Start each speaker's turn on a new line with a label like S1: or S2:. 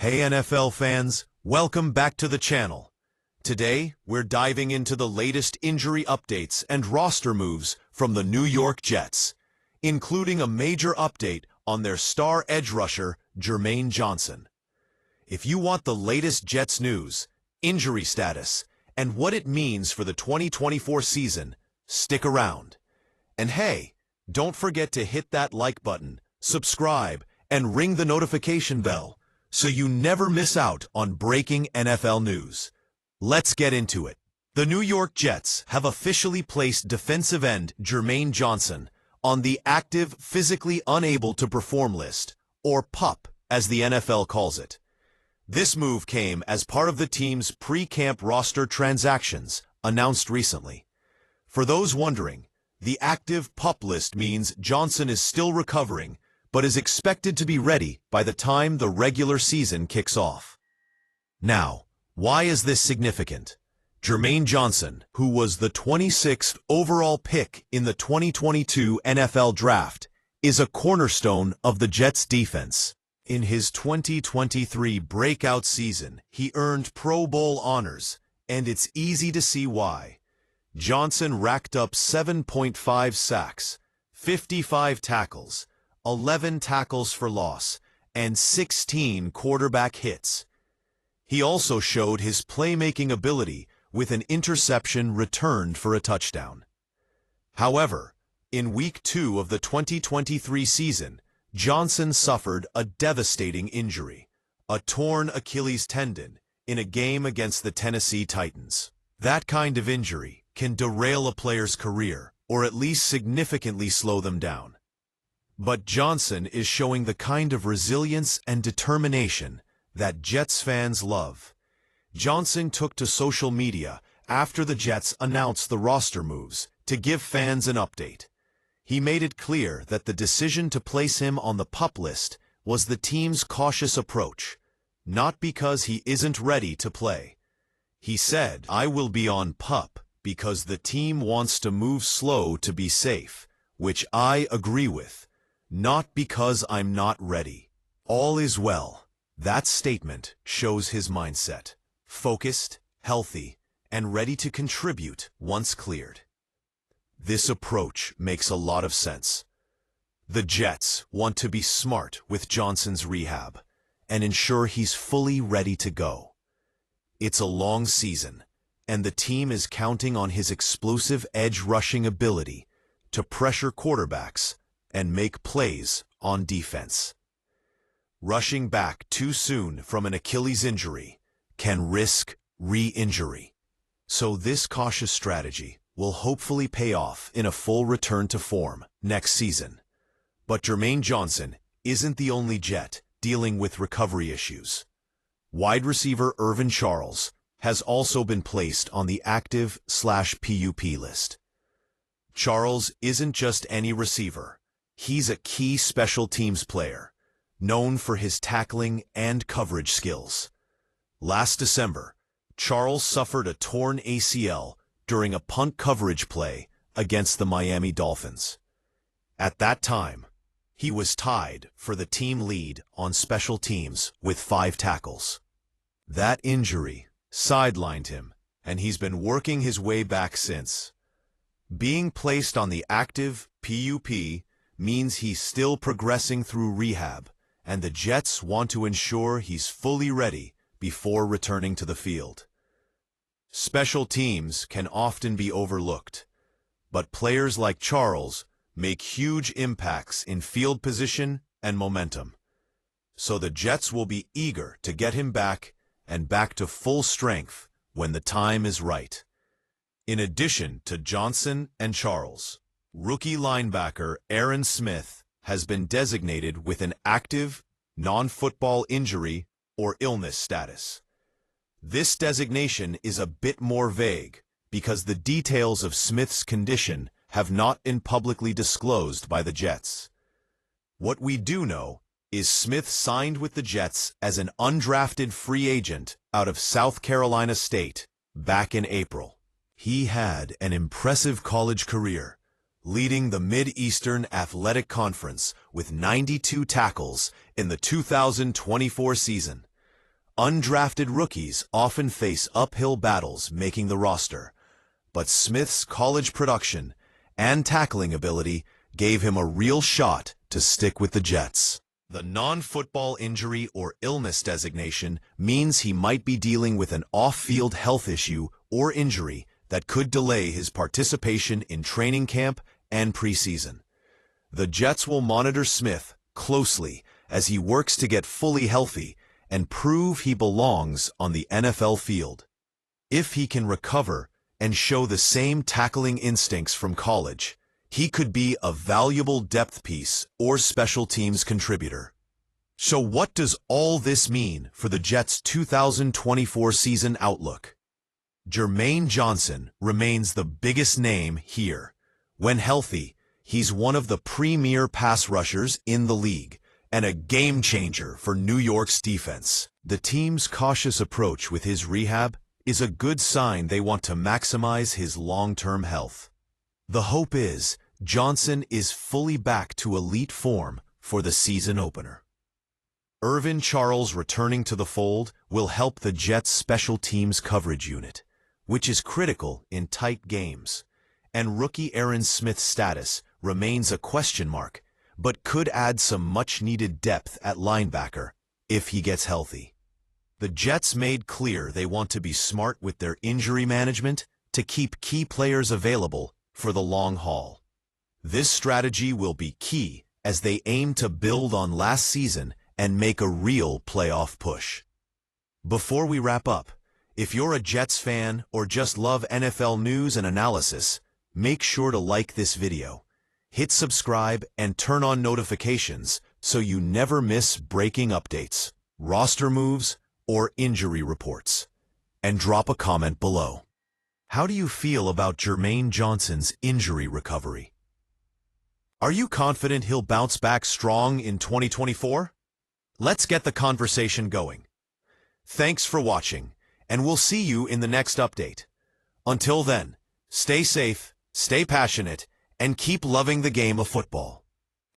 S1: Hey NFL fans, welcome back to the channel. Today, we're diving into the latest injury updates and roster moves from the New York Jets, including a major update on their star edge rusher, Jermaine Johnson. If you want the latest Jets news, injury status, and what it means for the 2024 season, stick around. And hey, don't forget to hit that like button, subscribe, and ring the notification bell so you never miss out on breaking NFL news. Let's get into it. The New York Jets have officially placed defensive end Jermaine Johnson on the active physically unable to perform list, or PUP, as the NFL calls it. This move came as part of the team's pre-camp roster transactions announced recently. For those wondering, the active PUP list means Johnson is still recovering, but is expected to be ready by the time the regular season kicks off. Now, why is this significant? Jermaine Johnson, who was the 26th overall pick in the 2022 NFL Draft, is a cornerstone of the Jets' defense. In his 2023 breakout season, he earned Pro Bowl honors, and it's easy to see why. Johnson racked up 7.5 sacks, 55 tackles, 11 tackles for loss, and 16 quarterback hits. He also showed his playmaking ability with an interception returned for a touchdown. However, in Week 2 of the 2023 season, Johnson suffered a devastating injury, a torn Achilles tendon, in a game against the Tennessee Titans. That kind of injury can derail a player's career, or at least significantly slow them down. But Johnson is showing the kind of resilience and determination that Jets fans love. Johnson took to social media after the Jets announced the roster moves to give fans an update. He made it clear that the decision to place him on the PUP list was the team's cautious approach, not because he isn't ready to play. He said, "I will be on PUP because the team wants to move slow to be safe, which I agree with, not because I'm not ready. All is well." That statement shows his mindset, focused, healthy, and ready to contribute once cleared. This approach makes a lot of sense. The Jets want to be smart with Johnson's rehab and ensure he's fully ready to go. It's a long season, and the team is counting on his explosive edge rushing ability to pressure quarterbacks and make plays on defense. Rushing back too soon from an Achilles injury can risk re-injury. So this cautious strategy will hopefully pay off in a full return to form next season. But Jermaine Johnson isn't the only Jet dealing with recovery issues. Wide receiver Irvin Charles has also been placed on the active/PUP list. Charles isn't just any receiver. He's a key special teams player, known for his tackling and coverage skills. Last December, Charles suffered a torn ACL during a punt coverage play against the Miami Dolphins. At that time, he was tied for the team lead on special teams with 5 tackles. That injury sidelined him, and he's been working his way back since. Being placed on the active PUP means he's still progressing through rehab, and the Jets want to ensure he's fully ready before returning to the field. Special teams can often be overlooked, but players like Charles make huge impacts in field position and momentum. So the Jets will be eager to get him back and back to full strength when the time is right. In addition to Johnson and Charles, rookie linebacker Aaron Smith has been designated with an active, non-football injury or illness status. This designation is a bit more vague because the details of Smith's condition have not been publicly disclosed by the Jets. What we do know is Smith signed with the Jets as an undrafted free agent out of South Carolina State back in April. He had an impressive college career, leading the Mid-Eastern Athletic Conference with 92 tackles in the 2024 season. Undrafted rookies often face uphill battles making the roster, but Smith's college production and tackling ability gave him a real shot to stick with the Jets. The non-football injury or illness designation means he might be dealing with an off-field health issue or injury that could delay his participation in training camp and preseason. The Jets will monitor Smith closely as he works to get fully healthy and prove he belongs on the NFL field. If he can recover and show the same tackling instincts from college, he could be a valuable depth piece or special teams contributor. So what does all this mean for the Jets' 2024 season outlook? Jermaine Johnson remains the biggest name here. When healthy, he's one of the premier pass rushers in the league and a game-changer for New York's defense. The team's cautious approach with his rehab is a good sign they want to maximize his long-term health. The hope is Johnson is fully back to elite form for the season opener. Irvin Charles returning to the fold will help the Jets' special teams coverage unit, which is critical in tight games, and rookie Aaron Smith's status remains a question mark, but could add some much-needed depth at linebacker if he gets healthy. The Jets made clear they want to be smart with their injury management to keep key players available for the long haul. This strategy will be key as they aim to build on last season and make a real playoff push. Before we wrap up, if you're a Jets fan or just love NFL news and analysis, make sure to like this video, hit subscribe, and turn on notifications so you never miss breaking updates, roster moves, or injury reports. And drop a comment below. How do you feel about Jermaine Johnson's injury recovery? Are you confident he'll bounce back strong in 2024? Let's get the conversation going. Thanks for watching, and we'll see you in the next update. Until then, stay safe, stay passionate, and keep loving the game of football.